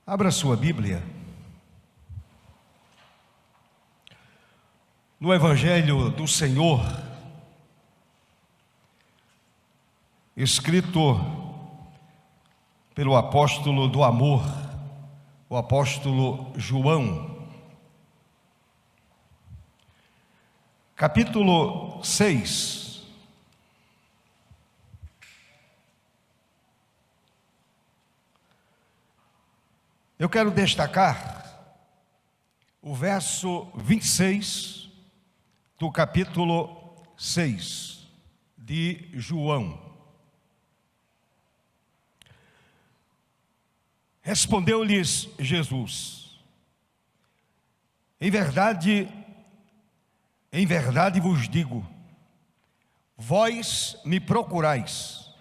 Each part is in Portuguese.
Abra sua Bíblia no Evangelho do Senhor, escrito pelo apóstolo do amor, o apóstolo João, capítulo 6. Eu quero destacar o verso 26 do capítulo 6 de João. Respondeu-lhes Jesus: em verdade vos digo, vós me procurais,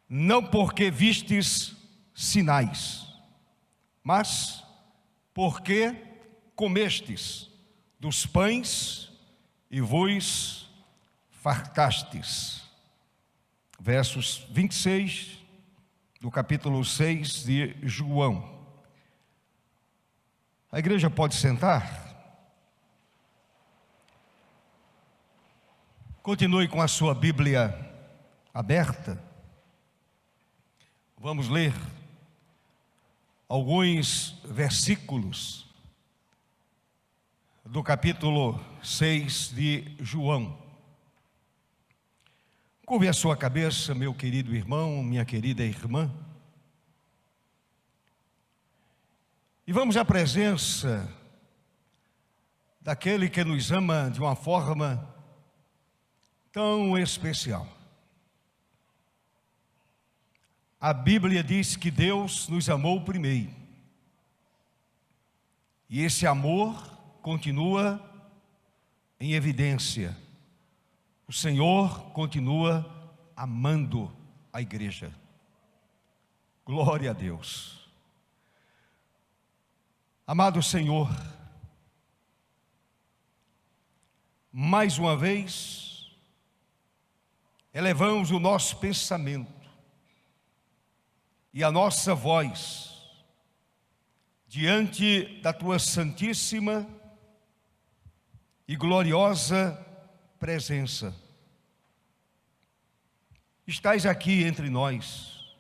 não porque vistes sinais, mas porque comestes dos pães e vos fartastes. Versos 26 do capítulo 6 de João. A igreja pode sentar? Continue com a sua Bíblia aberta. Vamos ler alguns versículos do capítulo 6 de João. Curve a sua cabeça, meu querido irmão, minha querida irmã, e vamos à presença daquele que nos ama de uma forma tão especial. A Bíblia diz que Deus nos amou primeiro, e esse amor continua em evidência. O Senhor continua amando a igreja. Glória a Deus. Amado Senhor, mais uma vez elevamos o nosso pensamento e a nossa voz diante da tua santíssima e gloriosa presença. Estás aqui entre nós.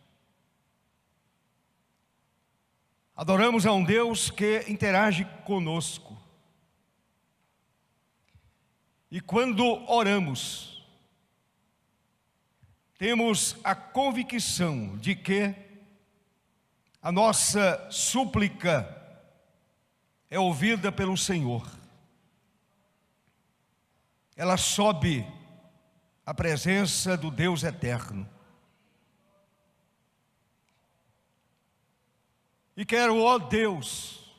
Adoramos a um Deus que interage conosco. E quando oramos, temos a convicção de que a nossa súplica é ouvida pelo Senhor. Ela sobe à presença do Deus eterno. E quero, ó Deus,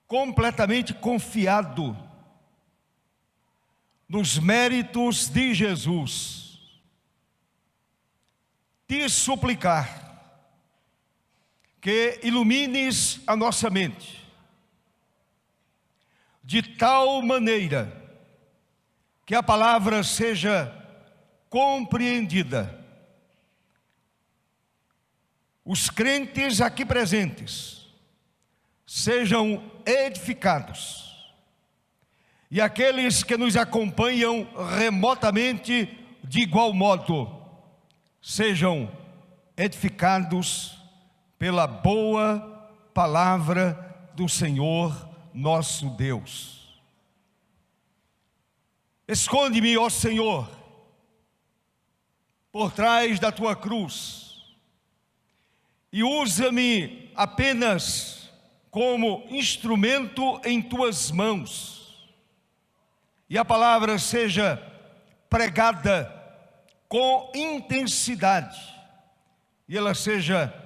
completamente confiado nos méritos de Jesus, te suplicar que ilumines a nossa mente, de tal maneira que a palavra seja compreendida. Os crentes aqui presentes sejam edificados, e aqueles que nos acompanham remotamente, de igual modo, sejam edificados pela boa palavra do Senhor nosso Deus. Esconde-me, ó Senhor, por trás da tua cruz, e usa-me apenas como instrumento em tuas mãos, e a palavra seja pregada com intensidade, e ela seja,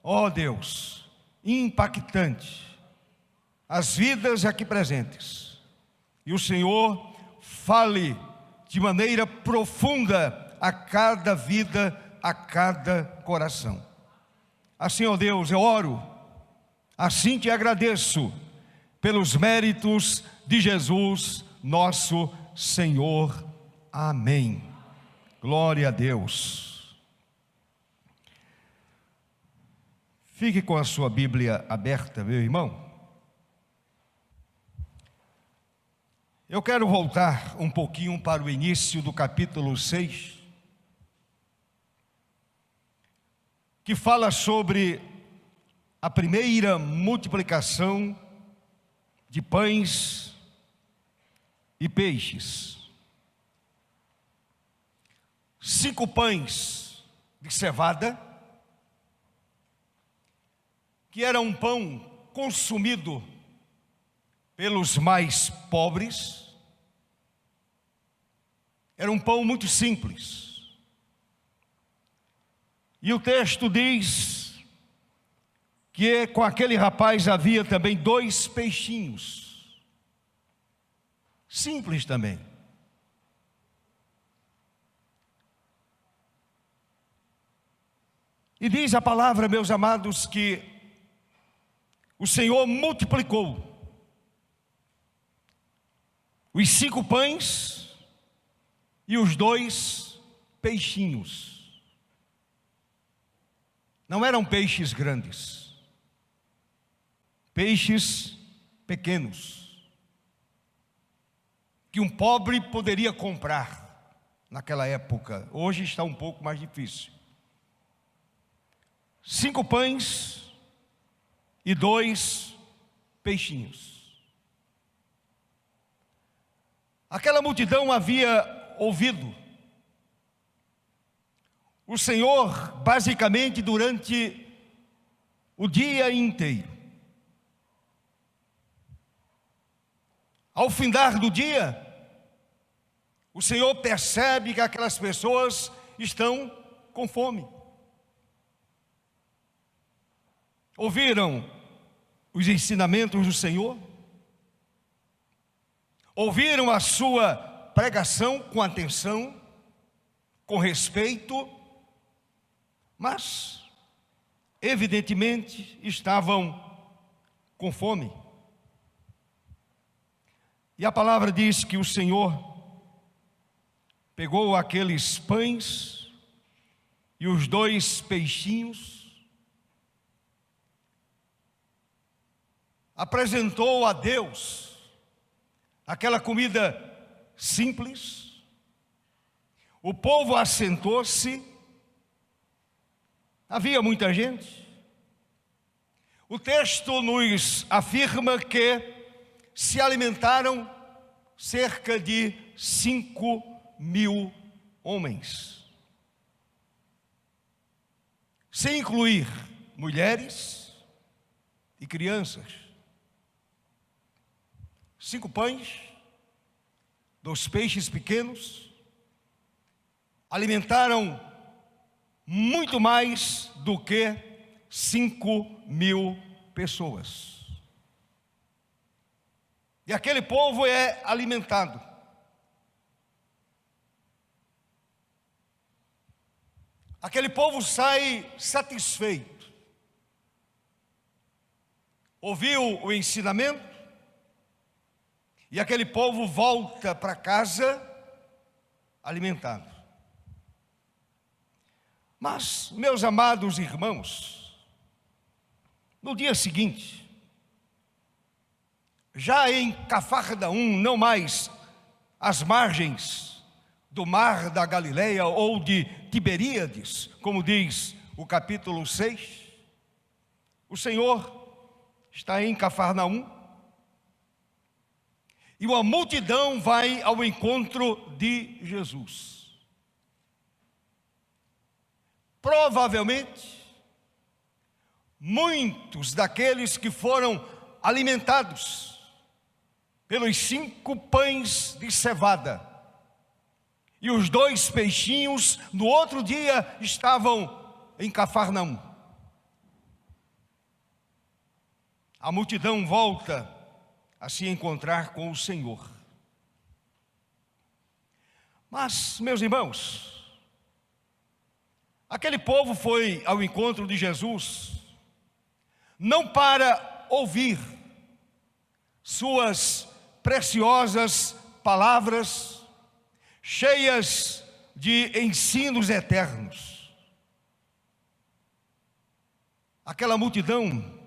ó Deus, impactante as vidas aqui presentes, e o Senhor fale de maneira profunda a cada vida, a cada coração. Assim, ó Deus, eu oro, assim te agradeço pelos méritos de Jesus, nosso Senhor. Amém. Glória a Deus. Fique com a sua Bíblia aberta, meu irmão. Eu quero voltar um pouquinho para o início do capítulo 6, que fala sobre a primeira multiplicação de pães e peixes. 5 pães de cevada, que era um pão consumido pelos mais pobres. Era um pão muito simples. E o texto diz que com aquele rapaz havia também 2 peixinhos. Simples também. E diz a palavra, meus amados, que o Senhor multiplicou os 5 pães e os 2 peixinhos. Não eram peixes grandes, peixes pequenos, que um pobre poderia comprar naquela época. Hoje está um pouco mais difícil. 5 pães e 2 peixinhos. Aquela multidão havia ouvido o Senhor basicamente durante o dia inteiro. Ao findar do dia, o Senhor percebe que aquelas pessoas estão com fome. Ouviram os ensinamentos do Senhor, ouviram a sua pregação com atenção, com respeito, mas evidentemente estavam com fome. E a palavra diz que o Senhor pegou aqueles pães e os 2 peixinhos, apresentou a Deus aquela comida simples. O povo assentou-se. Havia muita gente. O texto nos afirma que se alimentaram cerca de 5.000 homens, sem incluir mulheres e crianças. 5 pães, 2 peixes pequenos, alimentaram muito mais do que 5.000 pessoas. E aquele povo é alimentado. Aquele povo sai satisfeito. Ouviu o ensinamento, e aquele povo volta para casa alimentado. Mas, meus amados irmãos, no dia seguinte, já em Cafarnaum, não mais às margens do mar da Galileia ou de Tiberíades, como diz o capítulo 6, o Senhor está em Cafarnaum, e uma multidão vai ao encontro de Jesus. Provavelmente, muitos daqueles que foram alimentados pelos 5 pães de cevada e os 2 peixinhos, no outro dia estavam em Cafarnaum. A multidão volta a se encontrar com o Senhor. Mas, meus irmãos, aquele povo foi ao encontro de Jesus não para ouvir suas preciosas palavras cheias de ensinos eternos. Aquela multidão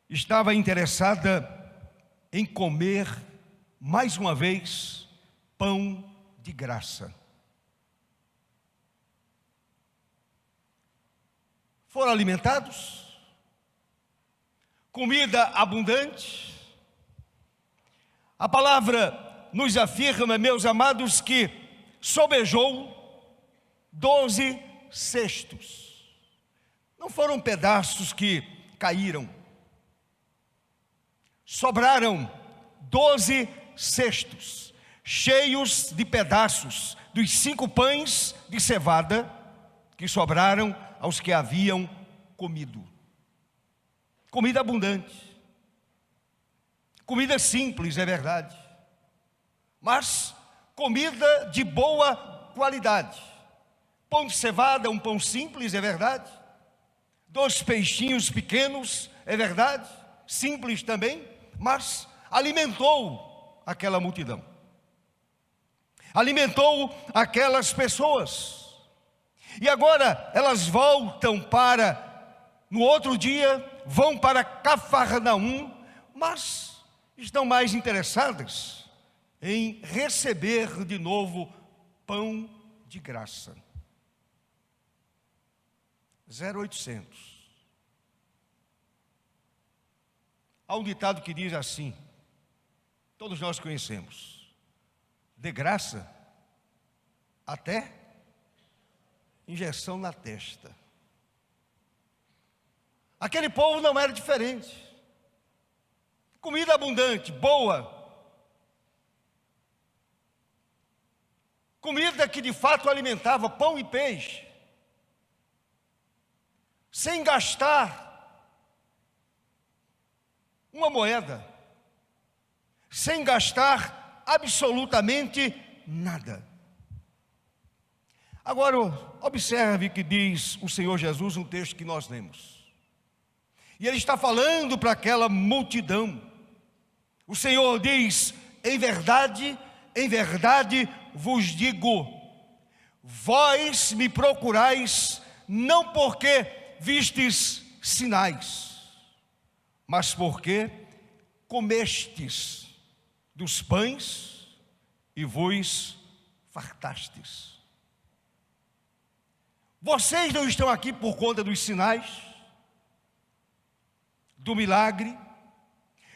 estava interessada em comer, mais uma vez, pão de graça. Foram alimentados, comida abundante. A palavra nos afirma, meus amados, que sobejou 12 cestos. Não foram pedaços que caíram. Sobraram 12 cestos, cheios de pedaços dos 5 pães de cevada que sobraram aos que haviam comido. Comida abundante. Comida simples, é verdade. Mas comida de boa qualidade. Pão de cevada, um pão simples, é verdade. 2 peixinhos pequenos, é verdade. Simples também, mas alimentou aquela multidão. Alimentou aquelas pessoas. E agora elas voltam no outro dia, vão para Cafarnaum, mas estão mais interessadas em receber de novo pão de graça. 0800. Há um ditado que diz assim, todos nós conhecemos: de graça até injeção na testa. Aquele povo não era diferente. Comida abundante, boa. Comida que de fato alimentava, pão e peixe. Sem gastar uma moeda. Sem gastar absolutamente nada. Agora, observe que diz o Senhor Jesus no texto que nós lemos. E Ele está falando para aquela multidão. O Senhor diz: em verdade vos digo, vós me procurais, não porque vistes sinais, mas porque comestes dos pães e vos fartastes. Vocês não estão aqui por conta dos sinais, do milagre.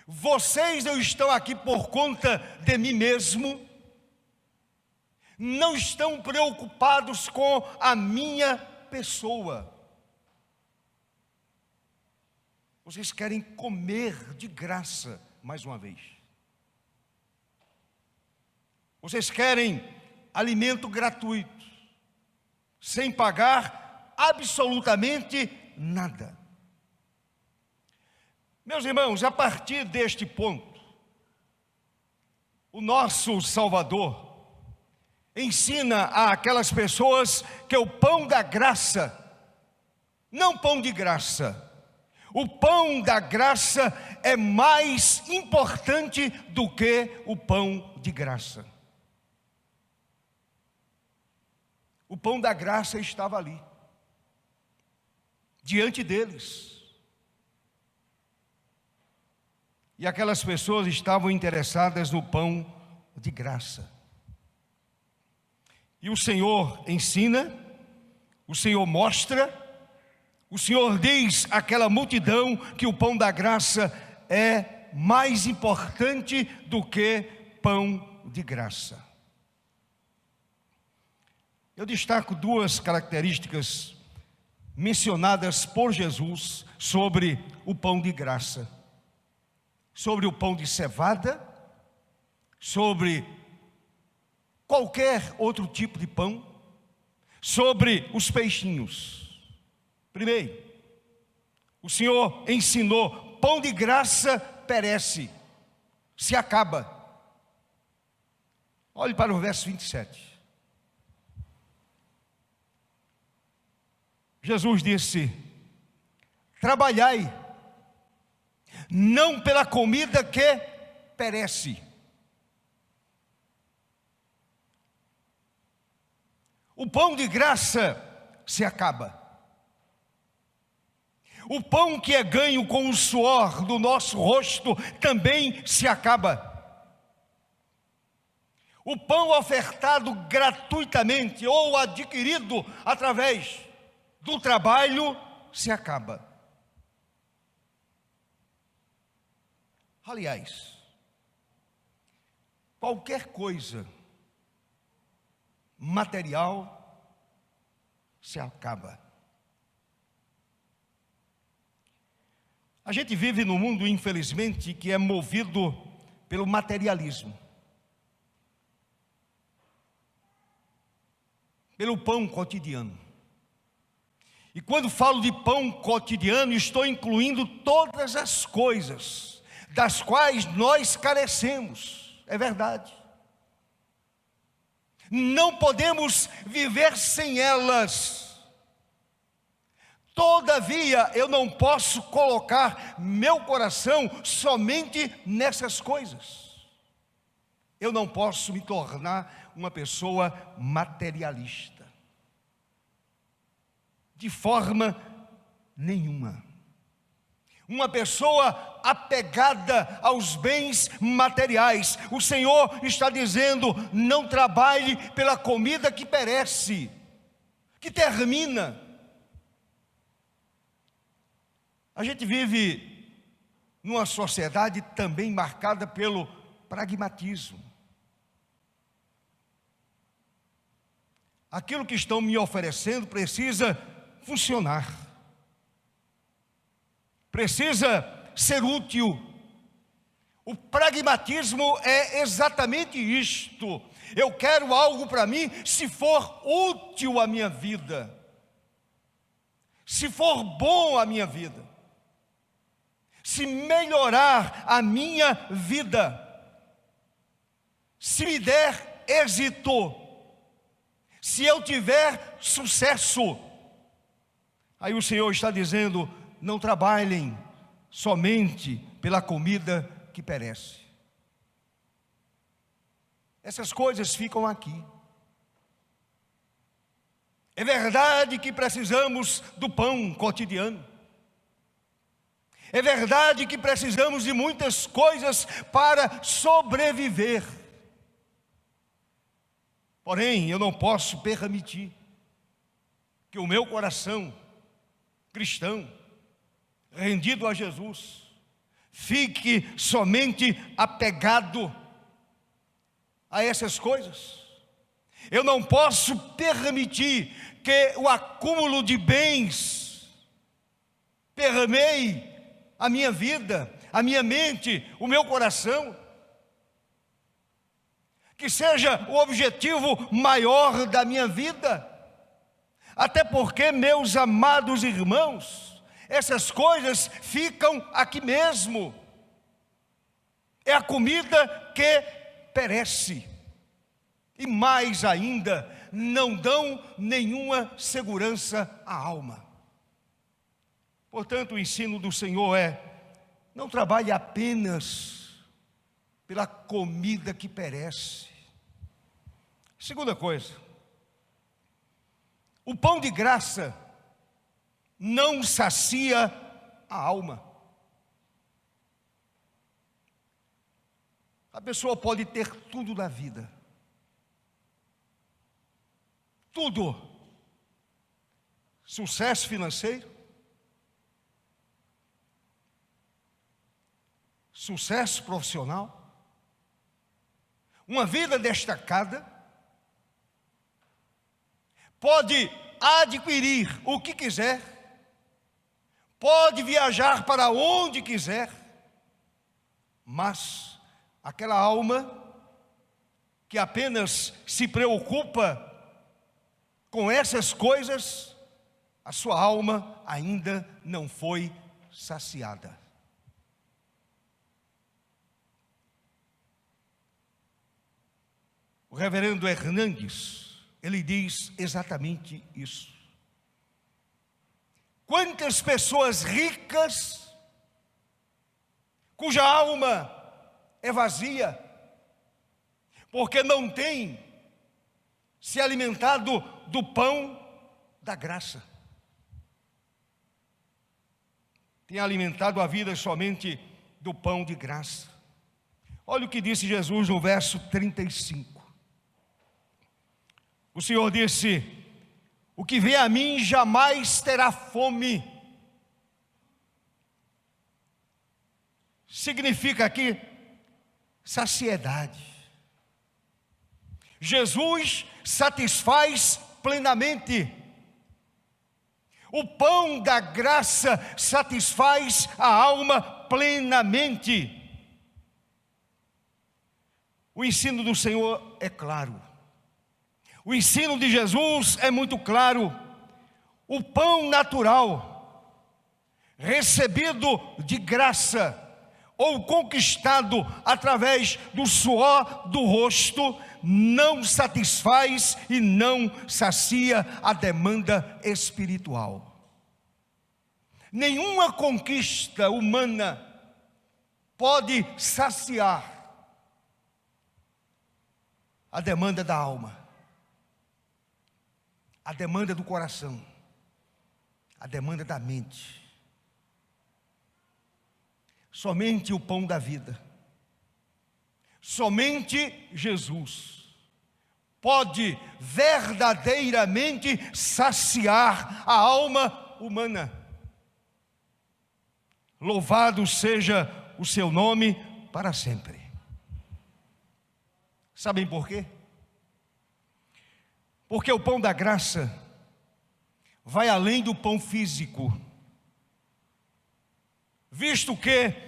Vocês não estão aqui por conta de mim mesmo. Não estão preocupados com a minha pessoa. Vocês querem comer de graça, mais uma vez. Vocês querem alimento gratuito, sem pagar absolutamente nada. Meus irmãos, a partir deste ponto, o nosso Salvador ensina àquelas pessoas que o pão da graça, não pão de graça, o pão da graça é mais importante do que o pão de graça. O pão da graça estava ali, diante deles. E aquelas pessoas estavam interessadas no pão de graça. E o Senhor ensina, o Senhor mostra, o Senhor diz àquela multidão que o pão da graça é mais importante do que pão de graça. Eu destaco 2 características mencionadas por Jesus sobre o pão de graça. Sobre o pão de cevada, sobre qualquer outro tipo de pão, sobre os peixinhos. Primeiro, o Senhor ensinou: pão de graça perece, se acaba. Olhe para o verso 27. Jesus disse: trabalhai, não pela comida que perece. O pão de graça se acaba. O pão que é ganho com o suor do nosso rosto também se acaba. O pão ofertado gratuitamente ou adquirido através do trabalho se acaba. Aliás, qualquer coisa material se acaba. A gente vive num mundo, infelizmente, que é movido pelo materialismo, pelo pão cotidiano. E quando falo de pão cotidiano, estou incluindo todas as coisas das quais nós carecemos. É verdade. Não podemos viver sem elas. Todavia, eu não posso colocar meu coração somente nessas coisas. Eu não posso me tornar uma pessoa materialista. De forma nenhuma. Uma pessoa apegada aos bens materiais. O Senhor está dizendo: não trabalhe pela comida que perece, que termina. A gente vive numa sociedade também marcada pelo pragmatismo. Aquilo que estão me oferecendo precisa funcionar, precisa ser útil. O pragmatismo é exatamente isto. Eu quero algo para mim se for útil à minha vida, se for bom à minha vida, se melhorar a minha vida, se me der êxito, se eu tiver sucesso. Aí o Senhor está dizendo: não trabalhem somente pela comida que perece. Essas coisas ficam aqui. É verdade que precisamos do pão cotidiano. É verdade que precisamos de muitas coisas para sobreviver. Porém, eu não posso permitir que o meu coração cristão, rendido a Jesus, fique somente apegado a essas coisas. Eu não posso permitir que o acúmulo de bens permeie a minha vida, a minha mente, o meu coração. Que seja o objetivo maior da minha vida. Até porque, meus amados irmãos, essas coisas ficam aqui mesmo. É a comida que perece. E mais ainda, não dão nenhuma segurança à alma. Portanto, o ensino do Senhor é: não trabalhe apenas pela comida que perece. Segunda coisa, o pão de graça não sacia a alma. A pessoa pode ter tudo na vida, tudo: sucesso financeiro, sucesso profissional, uma vida destacada, pode adquirir o que quiser, pode viajar para onde quiser, mas aquela alma que apenas se preocupa com essas coisas, a sua alma ainda não foi saciada. O reverendo Hernandes, ele diz exatamente isso. Quantas pessoas ricas, cuja alma é vazia, porque não tem se alimentado do pão da graça. tem alimentado a vida somente do pão de graça. Olha o que disse Jesus no verso 35. O Senhor disse: o que vem a mim jamais terá fome. Significa aqui saciedade. Jesus satisfaz plenamente. O pão da graça satisfaz a alma plenamente. O ensino do Senhor é claro. O ensino de Jesus é muito claro. O pão natural, recebido de graça, ou conquistado através do suor do rosto, não satisfaz e não sacia a demanda espiritual. Nenhuma conquista humana pode saciar a demanda da alma, a demanda do coração, a demanda da mente. Somente o pão da vida, somente Jesus pode verdadeiramente saciar a alma humana. Louvado seja o seu nome para sempre. Sabem por quê? Porque o pão da graça vai além do pão físico, visto que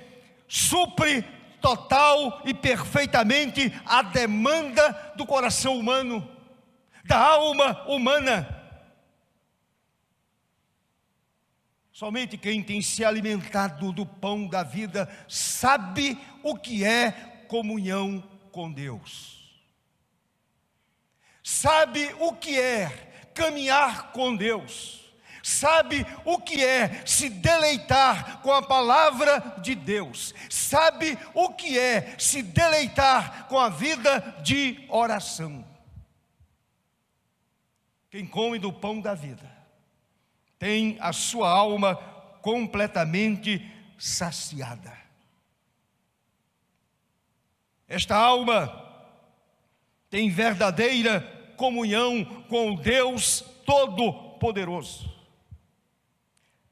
supre total e perfeitamente a demanda do coração humano, da alma humana. Somente quem tem se alimentado do pão da vida sabe o que é comunhão com Deus, sabe o que é caminhar com Deus, sabe o que é se deleitar com a palavra de Deus, sabe o que é se deleitar com a vida de oração. Quem come do pão da vida tem a sua alma completamente saciada. Esta alma tem verdadeira comunhão com o Deus Todo-Poderoso.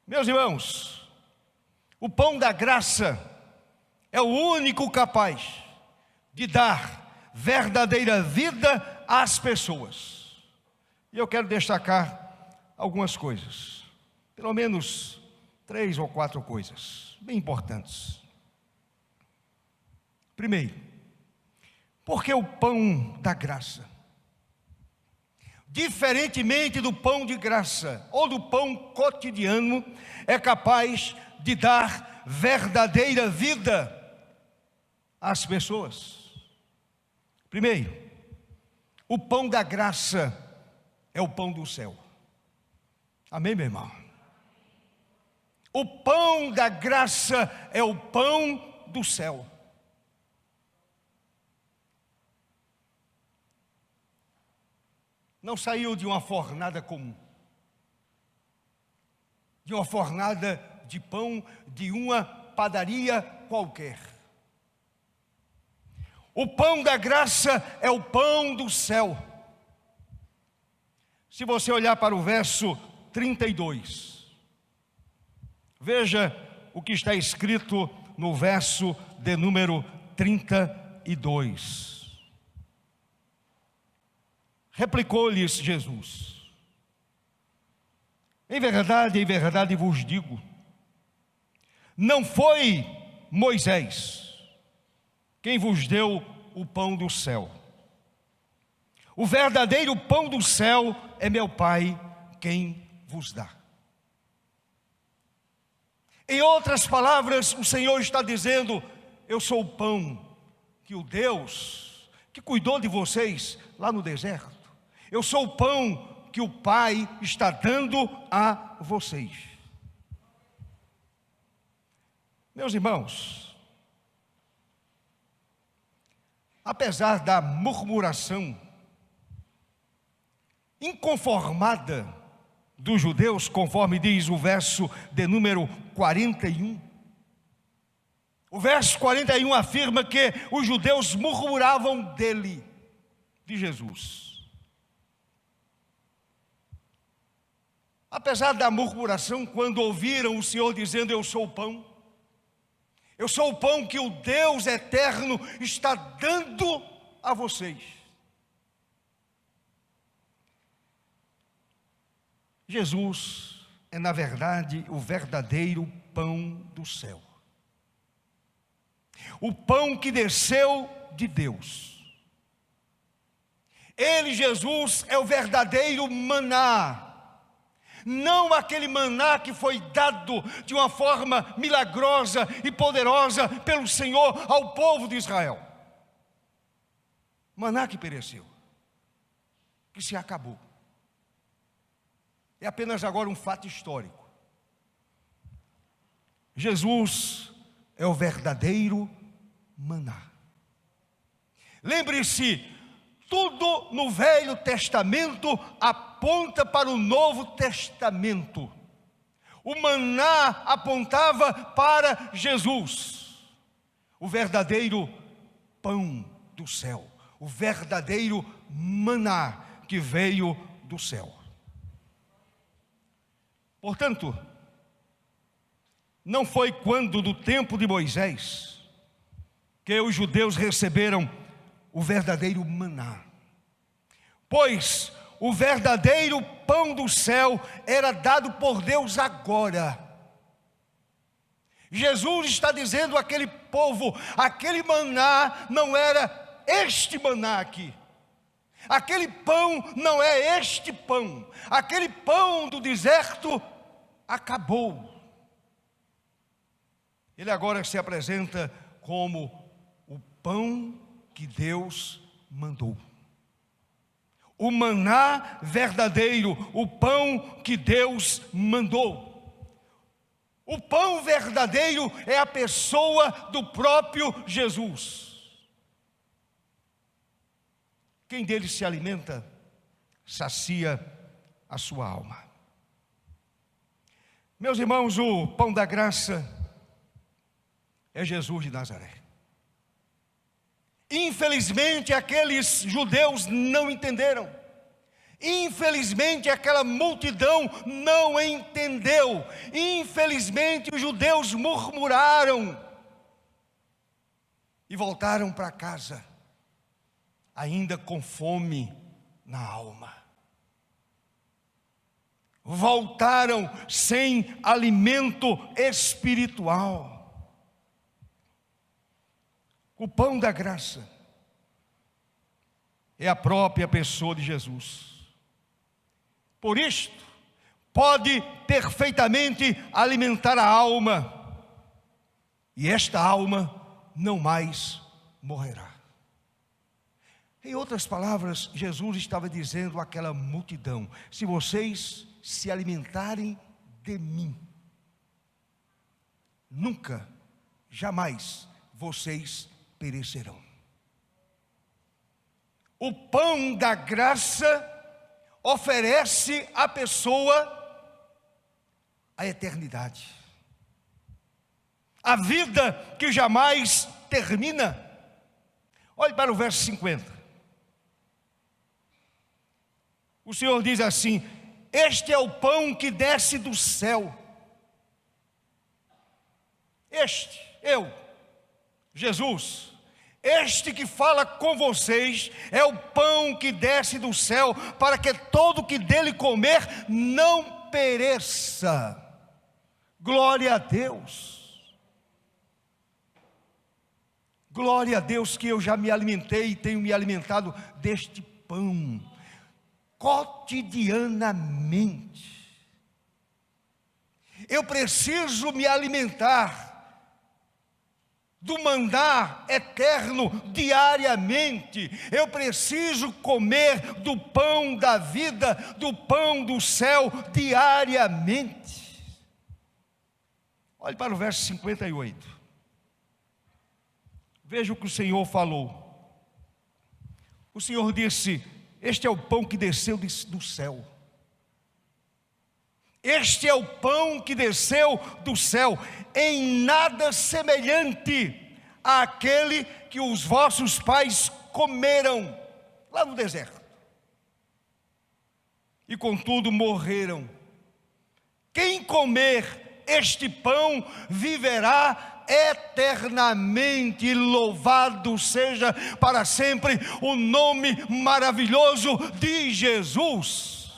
Meus irmãos, o pão da graça é o único capaz de dar verdadeira vida às pessoas. E eu quero destacar algumas coisas, pelo menos 3 ou 4 coisas bem importantes. Primeiro, porque o pão da graça, diferentemente do pão de graça ou do pão cotidiano, é capaz de dar verdadeira vida às pessoas. Primeiro, o pão da graça é o pão do céu. Amém, meu irmão? O pão da graça é o pão do céu. Não saiu de uma fornada comum, de uma fornada de pão, de uma padaria qualquer. O pão da graça é o pão do céu. Se você olhar para o verso 32, veja o que está escrito no verso de número 32. Replicou-lhes Jesus: em verdade vos digo, não foi Moisés quem vos deu o pão do céu. O verdadeiro pão do céu é meu Pai quem vos dá. Em outras palavras, o Senhor está dizendo: eu sou o pão que o Deus que cuidou de vocês lá no deserto, eu sou o pão que o Pai está dando a vocês. Meus irmãos, apesar da murmuração inconformada dos judeus, conforme diz o verso de número 41. O verso 41 afirma que os judeus murmuravam dele, de Jesus. Apesar da murmuração, quando ouviram o Senhor dizendo: eu sou o pão, eu sou o pão que o Deus eterno está dando a vocês. Jesus é, na verdade, o verdadeiro pão do céu. O pão que desceu de Deus. Ele, Jesus, é o verdadeiro maná. Não aquele maná que foi dado de uma forma milagrosa e poderosa pelo Senhor ao povo de Israel. Maná que pereceu, que se acabou. É apenas agora um fato histórico. Jesus é o verdadeiro maná. Lembre-se, tudo no Velho Testamento aponta para o Novo Testamento. O maná apontava para Jesus, o verdadeiro pão do céu, o verdadeiro maná que veio do céu. Portanto, não foi quando do tempo de Moisés que os judeus receberam o verdadeiro maná, pois o verdadeiro pão do céu era dado por Deus agora. Jesus está dizendo àquele povo: aquele maná não era este maná aqui, aquele pão não é este pão, aquele pão do deserto acabou. Ele agora se apresenta como o pão que Deus mandou. O maná verdadeiro, o pão que Deus mandou. O pão verdadeiro é a pessoa do próprio Jesus. Quem dele se alimenta, sacia a sua alma. Meus irmãos, o pão da graça é Jesus de Nazaré. Infelizmente, aqueles judeus não entenderam. Infelizmente, aquela multidão não entendeu. Infelizmente, os judeus murmuraram e voltaram para casa, ainda com fome na alma. Voltaram sem alimento espiritual. O pão da graça é a própria pessoa de Jesus. Por isto, pode perfeitamente alimentar a alma, e esta alma não mais morrerá. Em outras palavras, Jesus estava dizendo àquela multidão: se vocês se alimentarem de mim, nunca, jamais vocês perecerão. O pão da graça oferece à pessoa a eternidade, a vida que jamais termina. Olhe para o verso 50. O Senhor diz assim: este é o pão que desce do céu. Este, eu, Jesus, este que fala com vocês, é o pão que desce do céu, para que todo que dele comer não pereça. Glória a Deus. Glória a Deus que eu já me alimentei e tenho me alimentado deste pão cotidianamente. Eu preciso me alimentar do maná eterno diariamente. Eu preciso comer do pão da vida, do pão do céu diariamente. Olhe para o verso 58. Veja o que o Senhor falou. O Senhor disse: este é o pão que desceu do céu. Este é o pão que desceu do céu, em nada semelhante àquele que os vossos pais comeram lá no deserto, e contudo morreram. Quem comer este pão viverá eternamente. Louvado seja para sempre o nome maravilhoso de Jesus.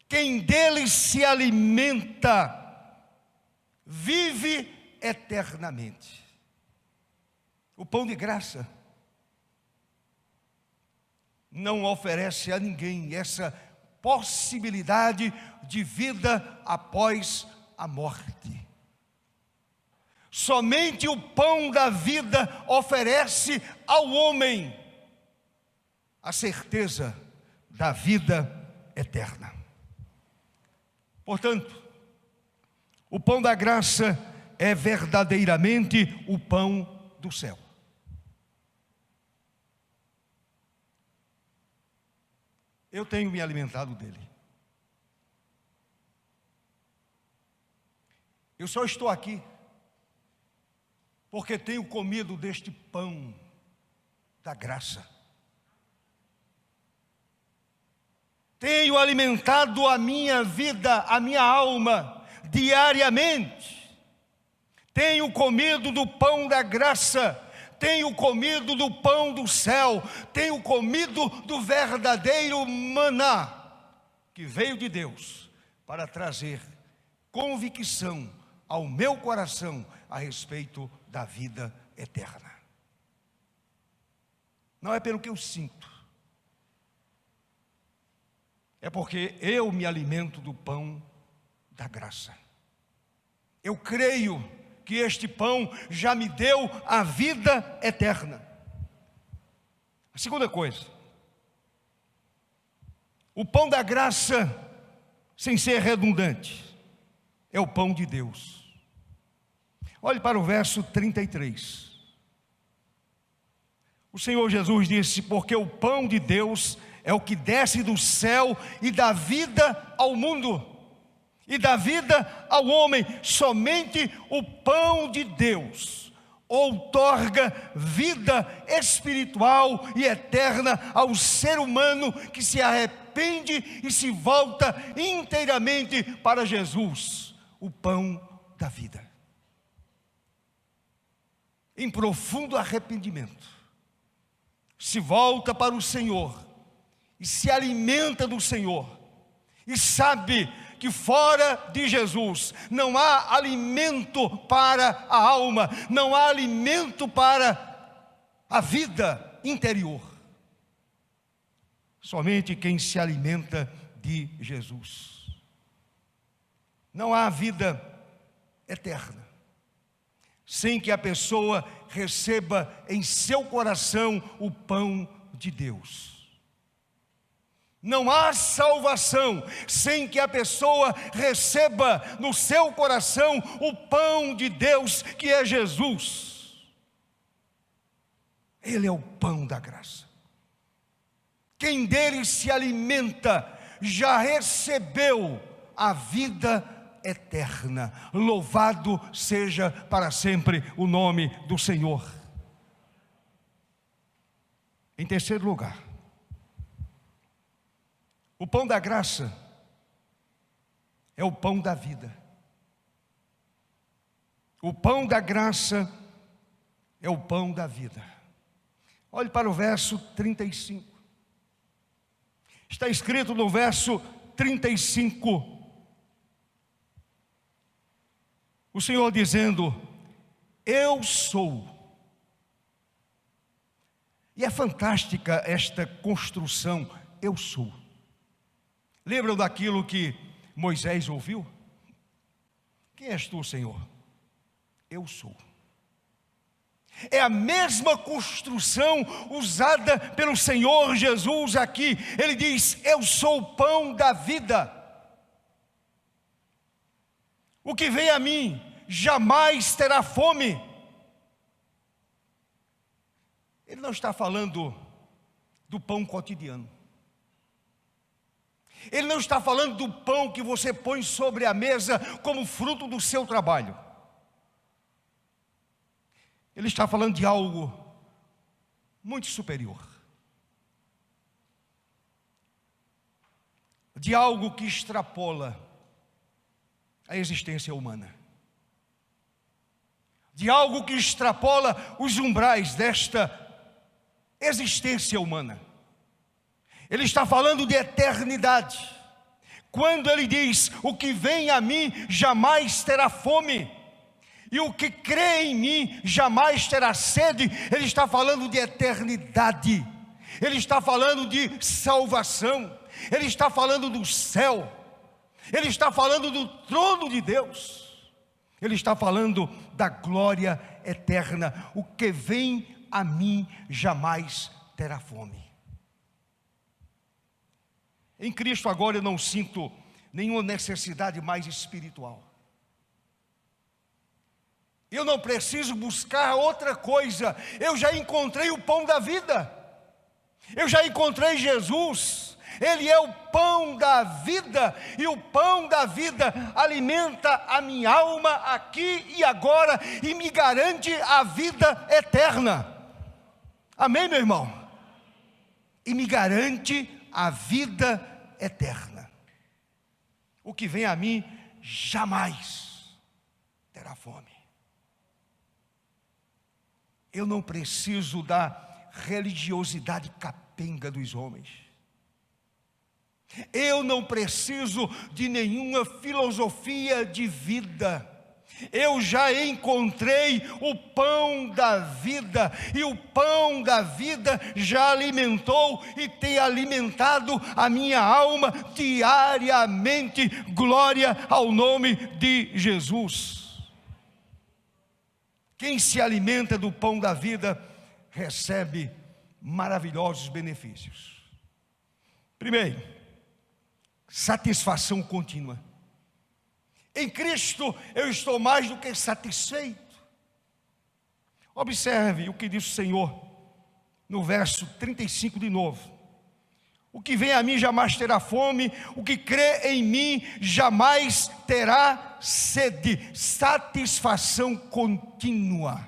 Quem dele se alimenta vive eternamente. O pão de graça não oferece a ninguém essa possibilidade de vida após a morte. Somente o pão da vida oferece ao homem a certeza da vida eterna. Portanto, o pão da graça é verdadeiramente o pão do céu. Eu tenho me alimentado dele. Eu só estou aqui porque tenho comido deste pão da graça. Tenho alimentado a minha vida, a minha alma, diariamente. Tenho comido do pão da graça. Tenho comido do pão do céu. Tenho comido do verdadeiro maná, que veio de Deus para trazer convicção ao meu coração a respeito da vida eterna. Não é pelo que eu sinto, é porque eu me alimento do pão da graça. Eu creio que este pão já me deu a vida eterna. A segunda coisa, o pão da graça, sem ser redundante, é o pão de Deus. Olhe para o verso 33. O Senhor Jesus disse: porque o pão de Deus é o que desce do céu e dá vida ao mundo, e dá vida ao homem. Somente o pão de Deus outorga vida espiritual e eterna ao ser humano que se arrepende e se volta inteiramente para Jesus, o pão da vida. Em profundo arrependimento, se volta para o Senhor e se alimenta do Senhor, e sabe que fora de Jesus não há alimento para a alma, não há alimento para a vida interior. Somente quem se alimenta de Jesus. Não há vida eterna sem que a pessoa receba em seu coração o pão de Deus. Não há salvação sem que a pessoa receba no seu coração o pão de Deus, que é Jesus. Ele é o pão da graça. Quem dele se alimenta já recebeu a vida eterna. Louvado seja para sempre o nome do Senhor. Em terceiro lugar, o pão da graça é o pão da vida. O pão da graça é o pão da vida. Olhe para o verso 35. Está escrito no verso 35, o Senhor dizendo: eu sou. E é fantástica esta construção, eu sou. Lembram daquilo que Moisés ouviu? Quem és tu, Senhor? Eu sou. É a mesma construção usada pelo Senhor Jesus aqui. Ele diz: eu sou o pão da vida. O que vem a mim jamais terá fome. Ele não está falando do pão cotidiano. Ele não está falando do pão que você põe sobre a mesa como fruto do seu trabalho. Ele está falando de algo muito superior. De algo que extrapola a existência humana. De algo que extrapola os umbrais desta existência humana. Ele está falando de eternidade. Quando ele diz: o que vem a mim jamais terá fome, e o que crê em mim jamais terá sede, ele está falando de eternidade. Ele está falando de salvação. Ele está falando do céu. Ele está falando do trono de Deus. Ele está falando da glória eterna. O que vem a mim jamais terá fome. Em Cristo agora eu não sinto nenhuma necessidade mais espiritual. Eu não preciso buscar outra coisa. Eu já encontrei o pão da vida. Eu já encontrei Jesus. Ele é o pão da vida, e o pão da vida alimenta a minha alma aqui e agora, e me garante a vida eterna. Amém, meu irmão? E me garante a vida eterna. O que vem a mim jamais terá fome. Eu não preciso da religiosidade capenga dos homens. Eu não preciso de nenhuma filosofia de vida. Eu já encontrei o pão da vida, e o pão da vida já alimentou e tem alimentado a minha alma diariamente. Glória ao nome de Jesus. Quem se alimenta do pão da vida recebe maravilhosos benefícios. Primeiro, satisfação contínua. Em Cristo eu estou mais do que satisfeito. Observe o que diz o Senhor no verso 35 de novo: o que vem a mim jamais terá fome, o que crê em mim jamais terá sede. Satisfação contínua.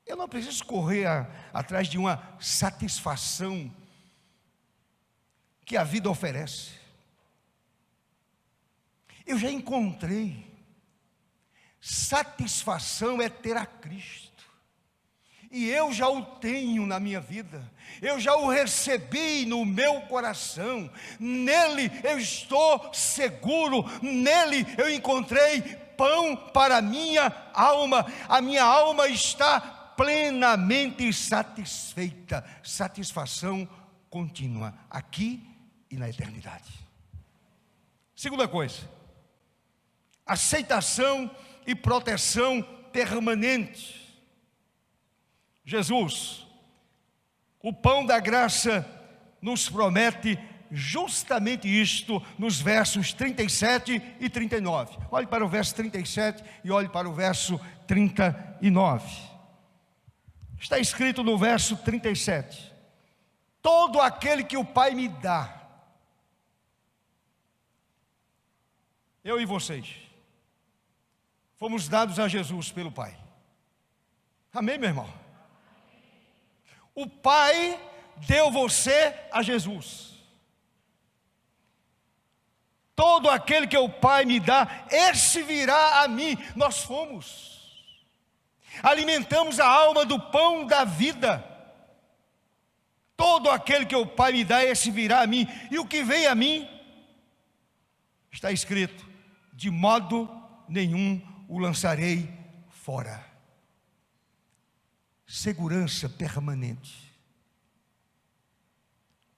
Eu não preciso correr atrás de uma satisfação que a vida oferece. Eu já encontrei. Satisfação é ter a Cristo, e eu já o tenho na minha vida. Eu já o recebi no meu coração. Nele eu estou seguro. Nele eu encontrei pão para a minha alma. A minha alma está plenamente satisfeita. Satisfação contínua, aqui e na eternidade. Segunda coisa, aceitação e proteção permanente. Jesus, o pão da graça, nos promete justamente isto nos versos 37 e 39. Olhe para o verso 37 e olhe para o verso 39. Está escrito no verso 37: todo aquele que o Pai me dá, eu e vocês, fomos dados a Jesus pelo Pai. Amém, meu irmão? O Pai deu você a Jesus. Todo aquele que o Pai me dá, esse virá a mim. Nós fomos. Alimentamos a alma do pão da vida. Todo aquele que o Pai me dá, esse virá a mim. E o que vem a mim, está escrito: de modo nenhum o lançarei fora. Segurança permanente,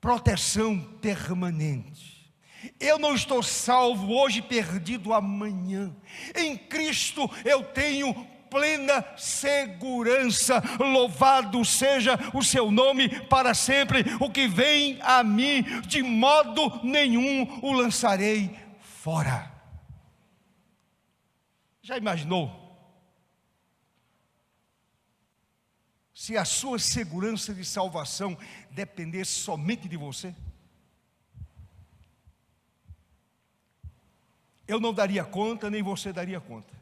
proteção permanente. Eu não estou salvo hoje, perdido amanhã. Em Cristo eu tenho plena segurança. Louvado seja o seu nome para sempre. O que vem a mim, de modo nenhum o lançarei fora. Já imaginou se a sua segurança de salvação dependesse somente de você? Eu não daria conta, nem você daria conta.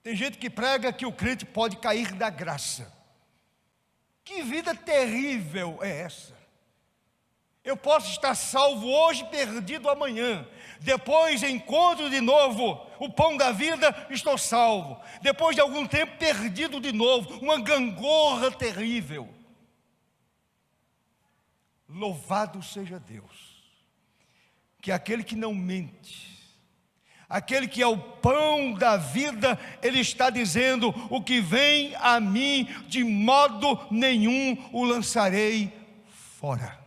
Tem gente que prega que o crente pode cair da graça. Que vida terrível é essa? Eu posso estar salvo hoje, perdido amanhã. Depois encontro de novo o pão da vida, estou salvo. Depois de algum tempo, perdido de novo. Uma gangorra terrível. Louvado seja Deus, que aquele que não mente, aquele que é o pão da vida, Ele está dizendo: o que vem a mim, de modo nenhum o lançarei fora.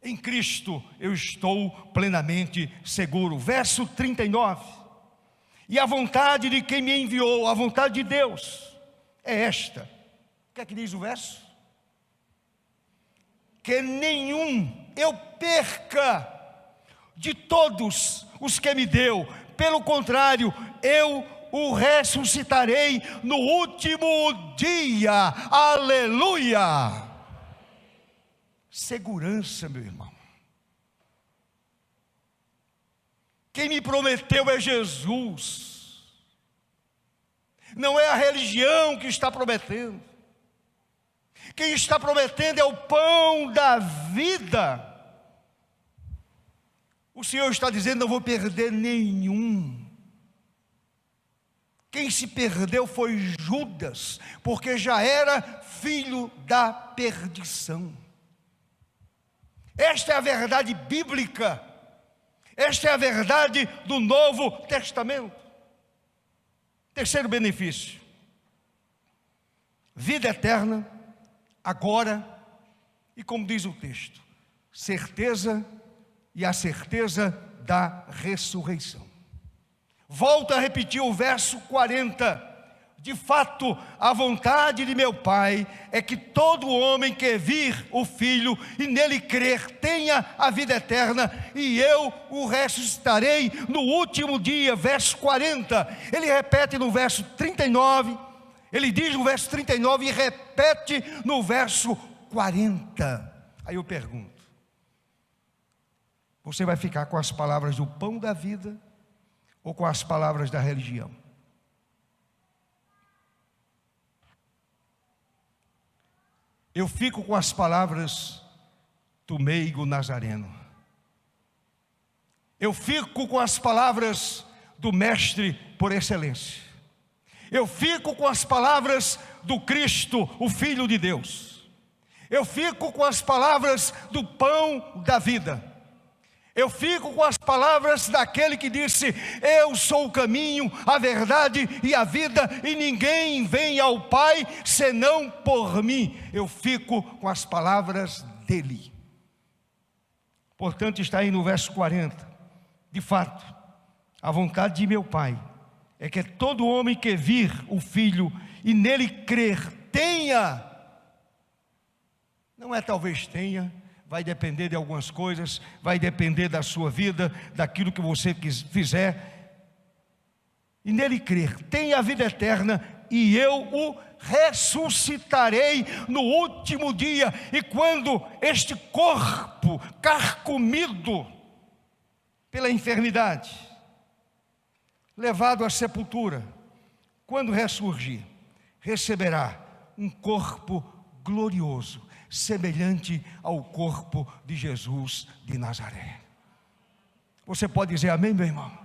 Em Cristo eu estou plenamente seguro. Verso 39. E a vontade de quem me enviou, a vontade de Deus, é esta. O que é que diz o verso? Que nenhum eu perca de todos os que me deu. Pelo contrário, eu o ressuscitarei no último dia. Aleluia! Segurança, meu irmão. Quem me prometeu é Jesus. Não é a religião que está prometendo. Quem está prometendo é o pão da vida. O Senhor está dizendo: não vou perder nenhum. Quem se perdeu foi Judas, porque já era filho da perdição. Esta é a verdade bíblica. Esta é a verdade do Novo Testamento. Terceiro benefício: vida eterna, agora, e como diz o texto, certeza e a certeza da ressurreição. Volto a repetir o verso 40. De fato, a vontade de meu Pai é que todo homem que vir o Filho e nele crer tenha a vida eterna, e eu o ressuscitarei no último dia. Verso 40. Ele repete no verso 39. Ele diz no verso 39 e repete no verso 40. Aí eu pergunto: você vai ficar com as palavras do pão da vida ou com as palavras da religião? Eu fico com as palavras do meigo nazareno. Eu fico com as palavras do mestre por excelência. Eu fico com as palavras do Cristo, o Filho de Deus. Eu fico com as palavras do pão da vida. Eu fico com as palavras daquele que disse: eu sou o caminho, a verdade e a vida, e ninguém vem ao Pai senão por mim. Eu fico com as palavras dele. Portanto, está aí no verso 40. De fato, a vontade de meu Pai é que todo homem que vir o Filho e nele crer tenha. Não é talvez tenha. Vai depender de algumas coisas, vai depender da sua vida, daquilo que você fizer. E nele crer, tem a vida eterna, e eu o ressuscitarei no último dia. E quando este corpo carcomido pela enfermidade, levado à sepultura, quando ressurgir, receberá um corpo glorioso, semelhante ao corpo de Jesus de Nazaré. Você pode dizer amém, meu irmão?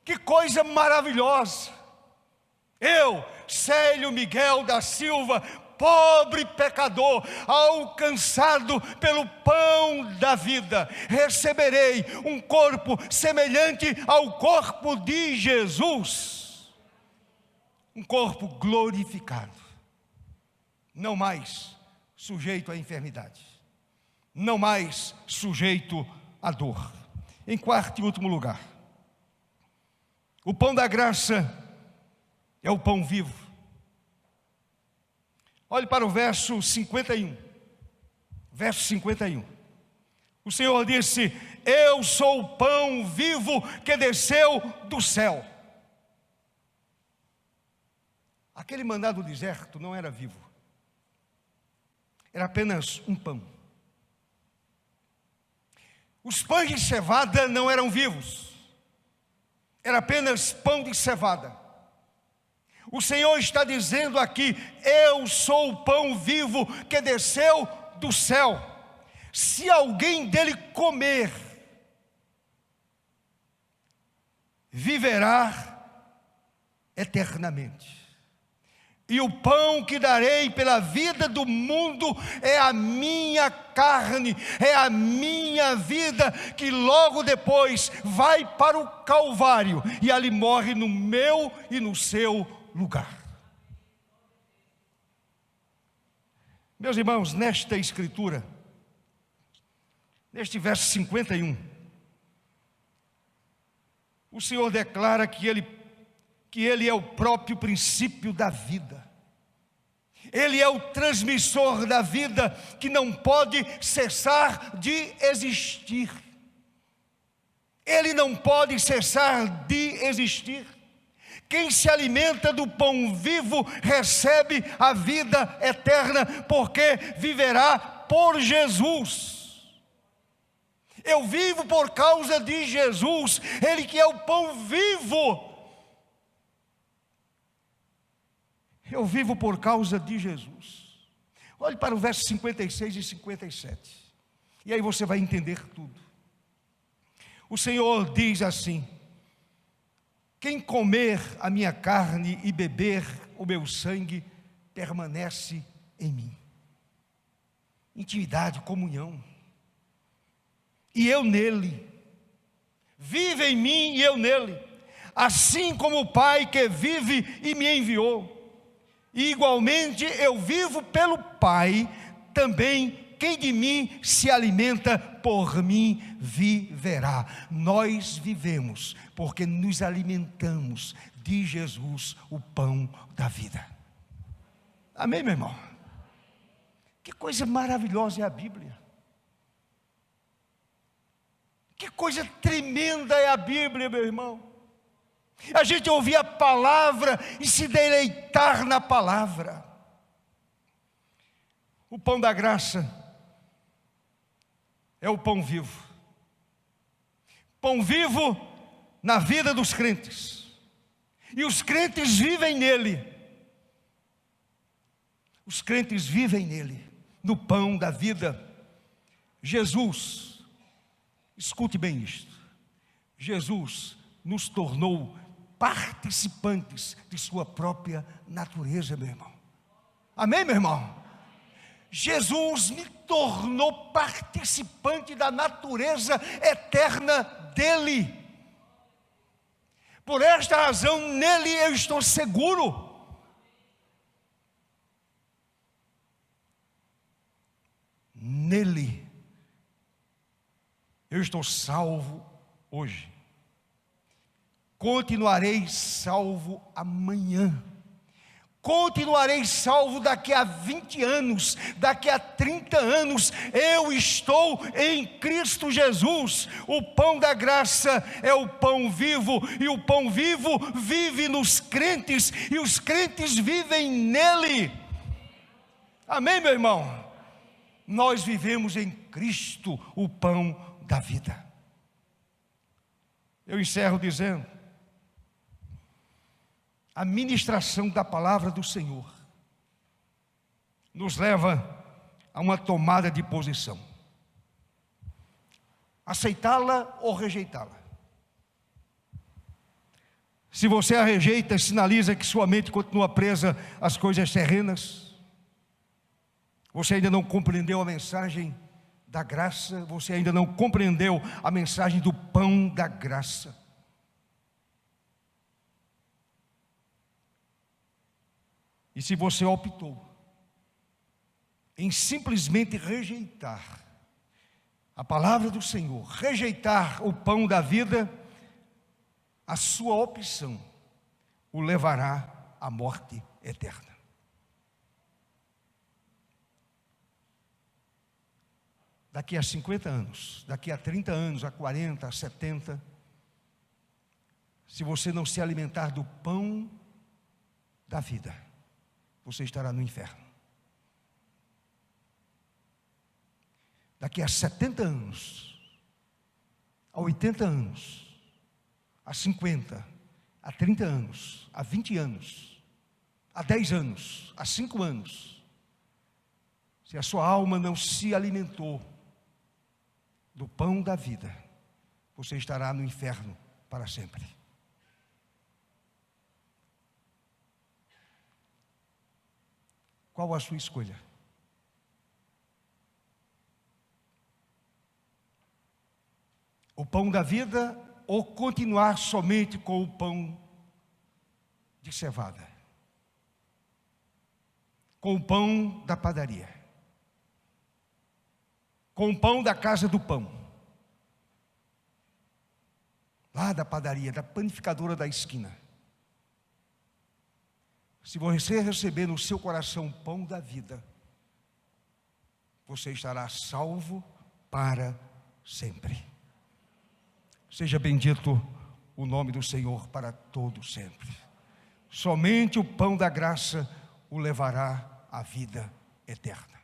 Que coisa maravilhosa! Eu, Célio Miguel da Silva, pobre pecador, alcançado pelo pão da vida, receberei um corpo semelhante ao corpo de Jesus, um corpo glorificado, não mais sujeito à enfermidade, não mais sujeito à dor. Em quarto e último lugar, o pão da graça é o pão vivo. Olhe para o verso 51. Verso 51. O Senhor disse: eu sou o pão vivo que desceu do céu. Aquele maná do deserto não era vivo, era apenas um pão. Os pães de cevada não eram vivos, era apenas pão de cevada. O Senhor está dizendo aqui: eu sou o pão vivo que desceu do céu. Se alguém dele comer, viverá eternamente. E o pão que darei pela vida do mundo é a minha carne, é a minha vida, que logo depois vai para o Calvário e ali morre no meu e no seu lugar. Meus irmãos, nesta escritura, neste verso 51, o Senhor declara que Ele é o próprio princípio da vida. Ele é o transmissor da vida, que não pode cessar de existir. Ele não pode cessar de existir. Quem se alimenta do pão vivo recebe a vida eterna, porque viverá por Jesus. Eu vivo por causa de Jesus, Ele que é o pão vivo. Eu vivo por causa de Jesus. Olhe para o verso 56 e 57. E aí você vai entender tudo. O Senhor diz assim: quem comer a minha carne e beber o meu sangue, permanece em mim. Intimidade, comunhão. E eu nele. Vive em mim e eu nele. Assim como o Pai que vive e me enviou. E igualmente eu vivo pelo Pai, também quem de mim se alimenta, por mim viverá. Nós vivemos porque nos alimentamos de Jesus, o pão da vida. Amém, meu irmão? Que coisa maravilhosa é a Bíblia. Que coisa tremenda é a Bíblia, meu irmão. A gente ouvir a palavra e se deleitar na palavra. O pão da graça é o pão vivo. Pão vivo na vida dos crentes. E os crentes vivem nele. Os crentes vivem nele, no pão da vida. Jesus, escute bem isto. Jesus nos tornou participantes de sua própria natureza, meu irmão. Amém, meu irmão? Jesus me tornou participante da natureza eterna dele. Por esta razão, nele eu estou seguro. Nele eu estou salvo hoje. Continuarei salvo amanhã. Continuarei salvo daqui a 20 anos, daqui a 30 anos. Eu estou em Cristo Jesus. O pão da graça é o pão vivo, e o pão vivo vive nos crentes, e os crentes vivem nele. Amém, meu irmão? Nós vivemos em Cristo, o pão da vida. Eu encerro dizendo: a ministração da palavra do Senhor nos leva a uma tomada de posição. Aceitá-la ou rejeitá-la. Se você a rejeita, sinaliza que sua mente continua presa às coisas terrenas. Você ainda não compreendeu a mensagem da graça. Você ainda não compreendeu a mensagem do pão da graça. E se você optou em simplesmente rejeitar a palavra do Senhor, rejeitar o pão da vida, a sua opção o levará à morte eterna. Daqui a 50 anos, daqui a 30 anos, a 40, a 70, se você não se alimentar do pão da vida, você estará no inferno. Daqui a 70 anos, a 80 anos, a 50, a 30 anos, a 20 anos, a 10 anos, a 5 anos, se a sua alma não se alimentou do pão da vida, você estará no inferno para sempre. Qual a sua escolha? O pão da vida ou continuar somente com o pão de cevada? Com o pão da padaria? Com o pão da casa do pão? Lá da padaria, da panificadora da esquina. Se você receber no seu coração o pão da vida, você estará salvo para sempre. Seja bendito o nome do Senhor para todo sempre. Somente o pão da graça o levará à vida eterna.